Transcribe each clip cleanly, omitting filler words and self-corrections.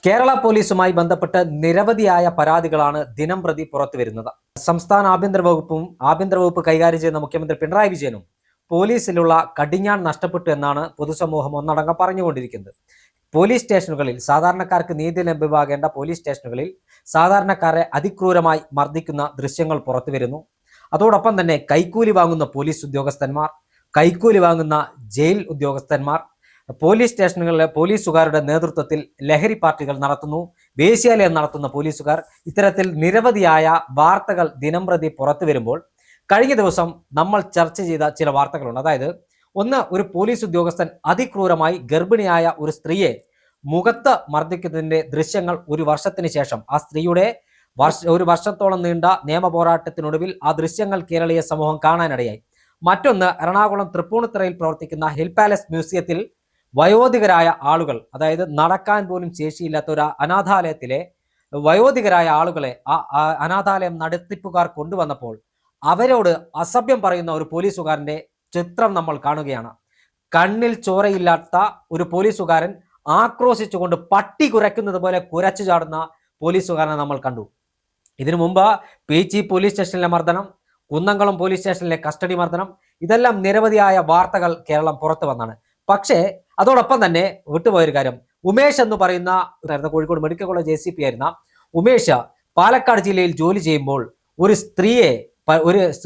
കേരള പോലീസുമായി ബന്ധപ്പെട്ട് നിരവധിയായ പരാതികളാണ് ദിനംപ്രതി പുറത്തുവരുന്നത്. സംസ്ഥാന ആഭ്യന്തര വകുപ്പ് കൈകാര്യം ചെയ്യുന്ന മുഖ്യമന്ത്രി പിണറായി വിജയനും പോലീസിലുള്ള കടിഞ്ഞാൺ നഷ്ടപ്പെട്ടു എന്നാണ് പൊതുസമൂഹം ഒന്നടങ്കം പറഞ്ഞുകൊണ്ടിരിക്കുന്നത്. പോലീസ് സ്റ്റേഷനുകളിൽ സാധാരണക്കാർക്ക് നീതി ലഭ്യമാകേണ്ട പോലീസ് സ്റ്റേഷനുകളിൽ സാധാരണക്കാരെ അതിക്രൂരമായി മർദ്ദിക്കുന്ന ദൃശ്യങ്ങൾ പുറത്തുവരുന്നു. അതോടൊപ്പം തന്നെ കൈക്കൂലി വാങ്ങുന്ന പോലീസ് ഉദ്യോഗസ്ഥന്മാർ, കൈക്കൂലി വാങ്ങുന്ന ജയിൽ ഉദ്യോഗസ്ഥന്മാർ, പോലീസ് സ്റ്റേഷനുകളിലെ പോലീസുകാരുടെ നേതൃത്വത്തിൽ ലഹരി പാർട്ടികൾ നടത്തുന്നു, വേശ്യാലയം നടത്തുന്ന പോലീസുകാർ, ഇത്തരത്തിൽ നിരവധിയായ വാർത്തകൾ ദിനംപ്രതി പുറത്തു വരുമ്പോൾ കഴിഞ്ഞ ദിവസം നമ്മൾ ചർച്ച ചെയ്ത ചില വാർത്തകളുണ്ട്. അതായത് ഒരു പോലീസ് ഉദ്യോഗസ്ഥൻ അതിക്രൂരമായി ഗർഭിണിയായ ഒരു സ്ത്രീയെ മുഖത്ത് മർദ്ദിക്കുന്നതിന്റെ ദൃശ്യങ്ങൾ ഒരു വർഷത്തിന് ശേഷം ആ സ്ത്രീയുടെ ഒരു വർഷത്തോളം നീണ്ട നിയമ പോരാട്ടത്തിനൊടുവിൽ ആ ദൃശ്യങ്ങൾ കേരളീയ സമൂഹം കാണാനിടയായി. മറ്റൊന്ന്, എറണാകുളം തൃപ്പൂണിത്തുറയിൽ പ്രവർത്തിക്കുന്ന ഹിൽ പാലസ് മ്യൂസിയത്തിൽ വയോധികരായ ആളുകൾ, അതായത് നടക്കാൻ പോലും ശേഷിയില്ലാത്ത ഒരു അനാഥാലയത്തിലെ വയോധികരായ ആളുകളെ ആ അനാഥാലയം നടത്തിപ്പുകാർ കൊണ്ടുവന്നപ്പോൾ അവരോട് അസഭ്യം പറയുന്ന ഒരു പോലീസുകാരന്റെ ചിത്രം നമ്മൾ കാണുകയാണ്. കണ്ണിൽ ചോരയില്ലാത്ത ഒരു പോലീസുകാരൻ ആക്രോശിച്ചുകൊണ്ട് പട്ടി കുരയ്ക്കുന്നത് പോലെ കുരച്ചു ചാടുന്ന പോലീസുകാരനെ നമ്മൾ കണ്ടു. ഇതിനു മുമ്പ് പീച്ചി പോലീസ് സ്റ്റേഷനിലെ മർദ്ദനം, കുന്നംകുളം പോലീസ് സ്റ്റേഷനിലെ കസ്റ്റഡി മർദ്ദനം, ഇതെല്ലാം നിരവധിയായ വാർത്തകൾ കേരളം പുറത്തു വന്നാണ്. പക്ഷേ അതോടൊപ്പം തന്നെ വിട്ടുപോയൊരു കാര്യം, ഉമേഷ് എന്ന് പറയുന്ന കോഴിക്കോട് മെഡിക്കൽ കോളേജ് ACP ആയിരുന്ന ഉമേഷ് പാലക്കാട് ജില്ലയിൽ ജോലി ചെയ്യുമ്പോൾ ഒരു സ്ത്രീയെ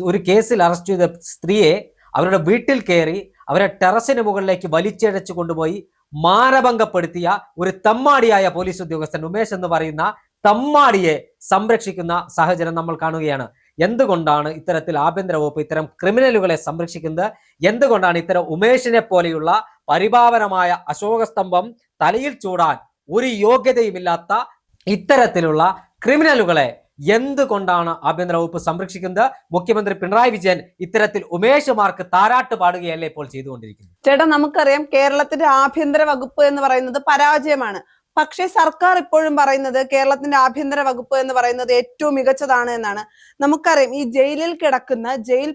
ഒരു കേസിൽ അറസ്റ്റ് ചെയ്ത സ്ത്രീയെ അവരുടെ വീട്ടിൽ കയറി അവരെ ടെറസിന് മുകളിലേക്ക് വലിച്ചിഴച്ചു കൊണ്ടുപോയി മാനഭംഗപ്പെടുത്തിയ ഒരു തമ്മാടിയായ പോലീസ് ഉദ്യോഗസ്ഥൻ ഉമേഷ് എന്ന് പറയുന്ന തമ്മാടിയെ സംരക്ഷിക്കുന്ന സാഹചര്യം നമ്മൾ കാണുകയാണ്. എന്തുകൊണ്ടാണ് ഇത്തരത്തിൽ ആഭ്യന്തര വകുപ്പ് ഇത്തരം ക്രിമിനലുകളെ സംരക്ഷിക്കുന്നത്? എന്തുകൊണ്ടാണ് ഇത്തരം ഉമേഷിനെ പോലെയുള്ള പരിപാവനമായ അശോകസ്തംഭം തലയിൽ ചൂടാൻ ഒരു യോഗ്യതയുമില്ലാത്ത ഇത്തരത്തിലുള്ള ക്രിമിനലുകളെ എന്തുകൊണ്ടാണ് ആഭ്യന്തര വകുപ്പ് സംരക്ഷിക്കുന്നത്? മുഖ്യമന്ത്രി പിണറായി വിജയൻ ഇത്തരത്തിൽ ഉമേഷുമാർക്ക് താരാട്ട് പാടുകയല്ലേ ഇപ്പോൾ ചെയ്തുകൊണ്ടിരിക്കുന്നത്? ചേട്ടാ, നമുക്കറിയാം കേരളത്തിന്റെ ആഭ്യന്തര വകുപ്പ് എന്ന് പറയുന്നത് പരാജയമാണ്. പക്ഷേ സർക്കാർ ഇപ്പോഴും പറയുന്നത് കേരളത്തിന്റെ ആഭ്യന്തര വകുപ്പ് എന്ന് പറയുന്നത് ഏറ്റവും മികച്ചതാണ് എന്നാണ്. നമുക്കറിയാം ഈ ജയിലിൽ കിടക്കുന്ന ജയിൽ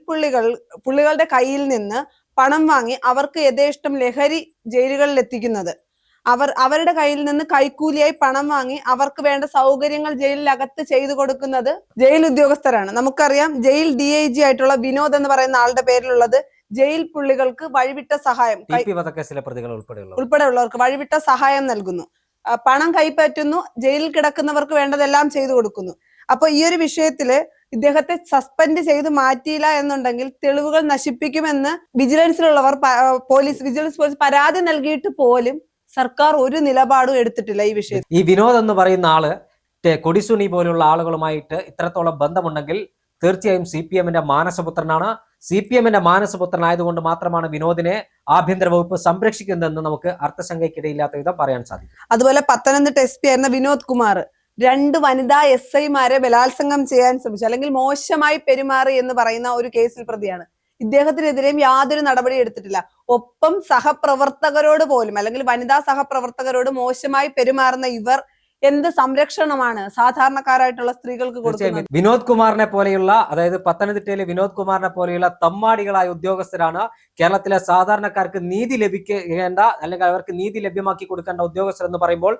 പുള്ളികളുടെ കയ്യിൽ നിന്ന് പണം വാങ്ങി അവർക്ക് യഥേഷ്ടം ലഹരി ജയിലുകളിൽ എത്തിക്കുന്നത്, അവരുടെ കയ്യിൽ നിന്ന് കൈക്കൂലിയായി പണം വാങ്ങി അവർക്ക് വേണ്ട സൗകര്യങ്ങൾ ജയിലിനകത്ത് ചെയ്തു കൊടുക്കുന്നത് ജയിൽ ഉദ്യോഗസ്ഥരാണ്. നമുക്കറിയാം ജയിൽ DIG ആയിട്ടുള്ള വിനോദ് എന്ന് പറയുന്ന ആളുടെ പേരിലുള്ളത് ജയിൽ പുള്ളികൾക്ക് വഴിവിട്ട സഹായം, ഉൾപ്പെടെയുള്ളവർക്ക് വഴിവിട്ട സഹായം നൽകുന്നു, പണം കൈപ്പറ്റുന്നു, ജയിലിൽ കിടക്കുന്നവർക്ക് വേണ്ടതെല്ലാം ചെയ്തു കൊടുക്കുന്നു. അപ്പൊ ഈ ഒരു വിഷയത്തില് ഇദ്ദേഹത്തെ സസ്പെൻഡ് ചെയ്ത് മാറ്റിയില്ല എന്നുണ്ടെങ്കിൽ തെളിവുകൾ നശിപ്പിക്കുമെന്ന് വിജിലൻസ് പോലീസ് പരാതി നൽകിയിട്ട് പോലും സർക്കാർ ഒരു നിലപാടും എടുത്തിട്ടില്ല ഈ വിഷയത്തിൽ. ഈ വിനോദ് എന്ന് പറയുന്ന ആള് കൊടിസുനി പോലുള്ള ആളുകളുമായിട്ട് ഇത്രത്തോളം ബന്ധമുണ്ടെങ്കിൽ തീർച്ചയായും CPM-ന്റെ മാനസപുത്രനാണ്. CPM-ന്റെ മാനസപുത്രനായതുകൊണ്ട് മാത്രമാണ് വിനോദിനെ ആഭ്യന്തര വകുപ്പ് സംരക്ഷിക്കുന്നതെന്ന് നമുക്ക് അർത്ഥശങ്കയ്ക്കിടയില്ലാത്ത വിധം പറയാൻ സാധിക്കും. അതുപോലെ പത്തനംതിട്ട SP ആയിരുന്ന വിനോദ് കുമാർ 2 വനിതാ SI-മാരെ ബലാത്സംഗം ചെയ്യാൻ ശ്രമിച്ചു, അല്ലെങ്കിൽ മോശമായി പെരുമാറി എന്ന് പറയുന്ന ഒരു കേസിൽ പ്രതിയാണ്. ഇദ്ദേഹത്തിനെതിരെയും യാതൊരു നടപടി എടുത്തിട്ടില്ല. ഒപ്പം സഹപ്രവർത്തകരോട് പോലും, അല്ലെങ്കിൽ വനിതാ സഹപ്രവർത്തകരോട് മോശമായി പെരുമാറുന്ന ഇവർ എന്ത് സംരക്ഷണമാണ് സാധാരണക്കാരായിട്ടുള്ള സ്ത്രീകൾക്ക് കൊടുക്കുന്നത്? വിനോദ് കുമാറിനെ പോലെയുള്ള, അതായത് പത്തനംതിട്ടയിലെ വിനോദ് കുമാറിനെ പോലെയുള്ള തമ്മാടികളായ ഉദ്യോഗസ്ഥരാണ് കേരളത്തിലെ സാധാരണക്കാർക്ക് നീതി ലഭിക്കേണ്ട, അല്ലെങ്കിൽ അവർക്ക് നീതി ലഭ്യമാക്കി കൊടുക്കേണ്ട ഉദ്യോഗസ്ഥർ എന്ന് പറയുമ്പോൾ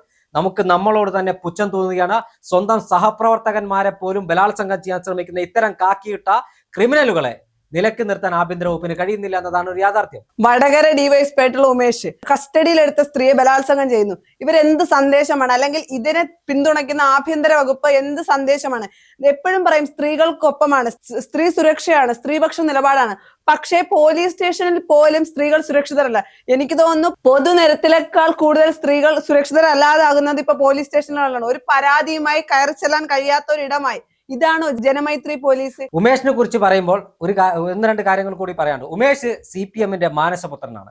നമ്മളോട് തന്നെ പുച്ഛം തോന്നുകയാണ്. സ്വന്തം സഹപ്രവർത്തകന്മാരെ പോലും ബലാത്സംഗം ചെയ്യാൻ ശ്രമിക്കുന്ന ഇത്തരം കാക്കിയിട്ട ക്രിമിനലുകളെ നിലക്ക് നിർത്താൻ ആഭ്യന്തര വകുപ്പിന് കഴിയുന്നില്ല എന്നതാണ് ഒരു യാഥാർത്ഥ്യം. വടകര DYSP ആയിട്ടുള്ള ഉമേഷ് കസ്റ്റഡിയിലെടുത്ത സ്ത്രീയെ ബലാത്സംഗം ചെയ്യുന്നു. ഇവരെന്ത് സന്ദേശമാണ്, അല്ലെങ്കിൽ ഇതിനെ പിന്തുണയ്ക്കുന്ന ആഭ്യന്തര വകുപ്പ് എന്ത് സന്ദേശമാണ്? എപ്പോഴും പറയും സ്ത്രീകൾക്കൊപ്പമാണ്, സ്ത്രീ സുരക്ഷയാണ്, സ്ത്രീപക്ഷ നിലപാടാണ്. പക്ഷേ പോലീസ് സ്റ്റേഷനിൽ പോലും സ്ത്രീകൾ സുരക്ഷിതരല്ല. എനിക്ക് തോന്നുന്നു പൊതുനിരത്തിലേക്കാൾ കൂടുതൽ സ്ത്രീകൾ സുരക്ഷിതരല്ലാതാകുന്നത് ഇപ്പൊ പോലീസ് സ്റ്റേഷനുകളിലാണ്. ഒരു പരാതിയുമായി കയറി ചെല്ലാൻ കഴിയാത്ത ഒരിടമായി. ഇതാണോ ജനമൈത്രി പോലീസ്? ഉമേഷിനെ കുറിച്ച് പറയുമ്പോൾ 1-2 കാര്യങ്ങൾ കൂടി പറയാനുണ്ട്. ഉമേഷ് CPM-ന്റെ മാനസപുത്രനാണ്.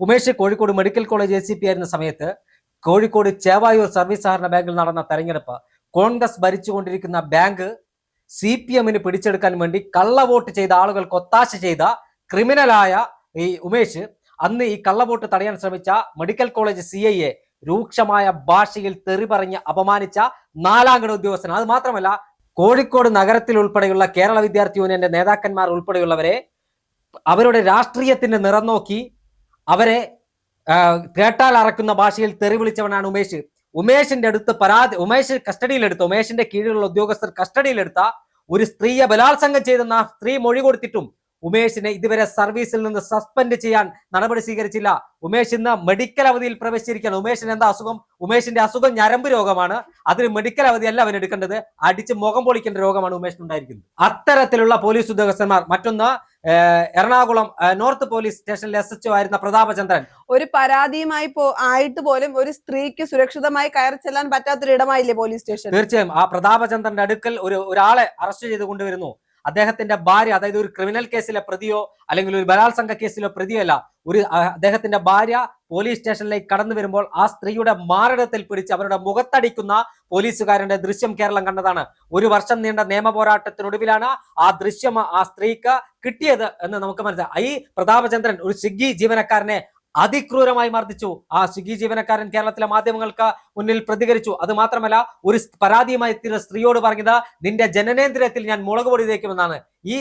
Umesh Kozhikode medical college ACP ആയിരുന്ന സമയത്ത് കോഴിക്കോട് ചേവായൂർ സർവീസ് സഹകരണ ബാങ്കിൽ നടന്ന തെരഞ്ഞെടുപ്പ്, കോൺഗ്രസ് ഭരിച്ചുകൊണ്ടിരിക്കുന്ന ബാങ്ക് CPM-ന് പിടിച്ചെടുക്കാൻ വേണ്ടി കള്ളവോട്ട് ചെയ്ത ആളുകൾക്ക് ഒത്താശ ചെയ്ത ക്രിമിനലായ ഈ ഉമേഷ് അന്ന് ഈ കള്ളവോട്ട് തടയാൻ ശ്രമിച്ച മെഡിക്കൽ കോളേജ് CIയെ രൂക്ഷമായ ഭാഷയിൽ തെറി പറഞ്ഞ് അപമാനിച്ച 4-അംഗ ഉദ്യോഗസ്ഥനാണ്. അത് മാത്രമല്ല, കോഴിക്കോട് നഗരത്തിൽ ഉൾപ്പെടെയുള്ള കേരള വിദ്യാർത്ഥി യൂണിയന്റെ നേതാക്കന്മാർ ഉൾപ്പെടെയുള്ളവരെ അവരുടെ രാഷ്ട്രീയത്തിന്റെ നിറം നോക്കി അവരെ കേട്ടാൽ അറക്കുന്ന ഭാഷയിൽ തെറി വിളിച്ചവനാണ് ഉമേഷ്. ഉമേഷിന്റെ അടുത്ത് ഉമേഷിന്റെ കീഴിലുള്ള ഉദ്യോഗസ്ഥർ കസ്റ്റഡിയിലെടുത്ത ഒരു സ്ത്രീയെ ബലാത്സംഗം ചെയ്തെന്ന ആ സ്ത്രീ മൊഴി കൊടുത്തിട്ടും ഉമേഷിനെ ഇതുവരെ സർവീസിൽ നിന്ന് സസ്പെൻഡ് ചെയ്യാൻ നടപടി സ്വീകരിച്ചില്ല. ഉമേഷ് ഇന്ന് മെഡിക്കൽ അവധിയിൽ പ്രവേശിച്ചിരിക്കുകയാണ്. ഉമേഷിന് എന്താ അസുഖം? ഉമേഷിന്റെ അസുഖം ഞരമ്പ് രോഗമാണ്. അതിന് മെഡിക്കൽ അവധിയല്ല അവൻ എടുക്കേണ്ടത്, അടിച്ച് മുഖം പൊളിക്കേണ്ട രോഗമാണ് ഉമേഷിന് ഉണ്ടായിരിക്കുന്നത്. അത്തരത്തിലുള്ള പോലീസ് ഉദ്യോഗസ്ഥന്മാർ. മറ്റൊന്ന്, എറണാകുളം നോർത്ത് പോലീസ് സ്റ്റേഷനിലെ SHO ആയിരുന്ന പ്രതാപചന്ദ്രൻ. ഒരു പരാതിയുമായി ആയിട്ട് പോലും ഒരു സ്ത്രീക്ക് സുരക്ഷിതമായി കയറി ചെല്ലാൻ പറ്റാത്തൊരിടമായില്ലേ പോലീസ് സ്റ്റേഷൻ? തീർച്ചയായും ആ പ്രതാപചന്ദ്രന്റെ അടുക്കൽ ഒരാളെ അറസ്റ്റ് ചെയ്ത് കൊണ്ടുവരുന്നു. അദ്ദേഹത്തിന്റെ ഭാര്യ, അതായത് ഒരു ക്രിമിനൽ കേസിലെ പ്രതിയോ അല്ലെങ്കിൽ ഒരു ബലാത്സംഗ കേസിലോ പ്രതിയോ അല്ല, അദ്ദേഹത്തിന്റെ ഭാര്യ പോലീസ് സ്റ്റേഷനിലേക്ക് കടന്നു വരുമ്പോൾ ആ സ്ത്രീയുടെ മാറിടത്തിൽ പിടിച്ച് അവരുടെ മുഖത്തടിക്കുന്ന പോലീസുകാരന്റെ ദൃശ്യം കേരളം കണ്ടതാണ്. 1 വർഷം നീണ്ട നിയമ പോരാട്ടത്തിനൊടുവിലാണ് ആ ദൃശ്യം ആ സ്ത്രീക്ക് കിട്ടിയത് എന്ന് നമുക്ക് മനസ്സിലായി. ഈ പ്രതാപചന്ദ്രൻ ഒരു സ്വിഗ്ഗി ജീവനക്കാരനെ അതിക്രൂരമായി മർദ്ദിച്ചു. ആ സ്വിഗ്ഗി ജീവനക്കാരൻ കേരളത്തിലെ മാധ്യമങ്ങൾക്ക് മുന്നിൽ പ്രതികരിച്ചു. അത് മാത്രമല്ല, ഒരു പരാതിയുമായി എത്തിയ സ്ത്രീയോട് പറഞ്ഞത് നിന്റെ ജനനേന്ദ്രിയത്തിൽ ഞാൻ മുളക് പൊടി തേക്കുമെന്നാണ്. ഈ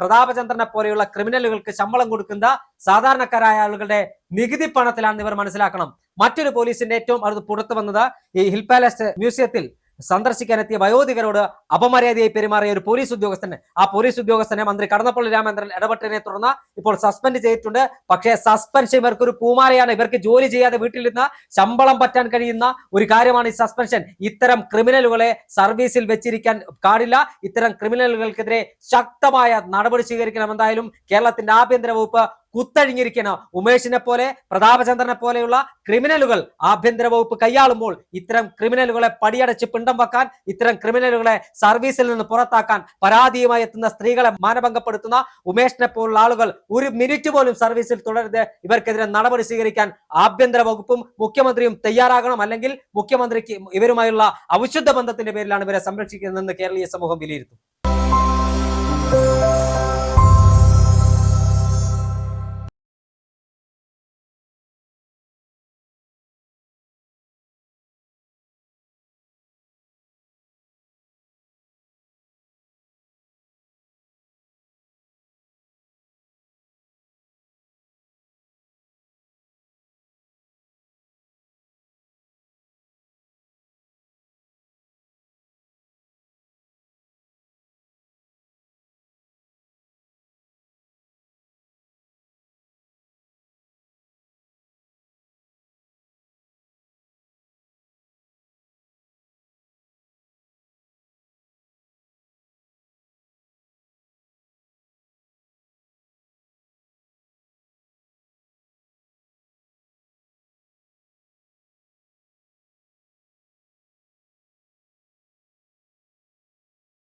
പ്രതാപചന്ദ്രനെ പോലെയുള്ള ക്രിമിനലുകൾക്ക് ശമ്പളം കൊടുക്കുന്ന സാധാരണക്കാരായ ആളുകളുടെ നികുതി പണത്തിലാണെന്ന് ഇവർ മനസ്സിലാക്കണം. മറ്റൊരു പോലീസിന്റെ ഏറ്റവും അടുത്ത് പുറത്തു വന്നത് ഈ ഹിൽ പാലസ് മ്യൂസിയത്തിൽ സന്ദർശിക്കാനെത്തിയ വയോധികരോട് അപമര്യാദയായി പെരുമാറിയ ഒരു പോലീസ് ഉദ്യോഗസ്ഥന്. ആ പോലീസ് ഉദ്യോഗസ്ഥനെ മന്ത്രി കടന്നപ്പള്ളി രാമചന്ദ്രൻ ഇടപെട്ടതിനെ തുടർന്ന് ഇപ്പോൾ സസ്പെൻഡ് ചെയ്തിട്ടുണ്ട്. പക്ഷേ സസ്പെൻഷൻ ഇവർക്ക് ഒരു പൂമാലയാണ്. ഇവർക്ക് ജോലി ചെയ്യാതെ വീട്ടിൽ നിന്ന് ശമ്പളം പറ്റാൻ കഴിയുന്ന ഒരു കാര്യമാണ് ഈ സസ്പെൻഷൻ. ഇത്തരം ക്രിമിനലുകളെ സർവീസിൽ വെച്ചിരിക്കാൻ പാടില്ല. ഇത്തരം ക്രിമിനലുകൾക്കെതിരെ ശക്തമായ നടപടി സ്വീകരിക്കണം. എന്തായാലും കേരളത്തിന്റെ ആഭ്യന്തര വകുപ്പ് കുത്തഴിഞ്ഞിരിക്കണം. ഉമേഷിനെ പോലെ പ്രതാപചന്ദ്രനെ പോലെയുള്ള ക്രിമിനലുകൾ ആഭ്യന്തര വകുപ്പ് കൈയാളുമ്പോൾ ഇത്തരം ക്രിമിനലുകളെ പടിയടച്ച് പിണ്ടം വെക്കാൻ, ഇത്തരം ക്രിമിനലുകളെ സർവീസിൽ നിന്ന് പുറത്താക്കാൻ, പരാതിയുമായി എത്തുന്ന സ്ത്രീകളെ മാനഭംഗപ്പെടുത്തുന്ന ഉമേഷിനെ പോലുള്ള ആളുകൾ 1 മിനിറ്റ് പോലും സർവീസിൽ തുടരുത്. ഇവർക്കെതിരെ നടപടി സ്വീകരിക്കാൻ ആഭ്യന്തര വകുപ്പും മുഖ്യമന്ത്രിയും തയ്യാറാകണം. അല്ലെങ്കിൽ മുഖ്യമന്ത്രിക്ക് ഇവരുമായുള്ള അവിശുദ്ധ ബന്ധത്തിന്റെ പേരിലാണ് ഇവരെ സംരക്ഷിക്കുന്നതെന്ന് കേരളീയ സമൂഹം വിലയിരുത്തും.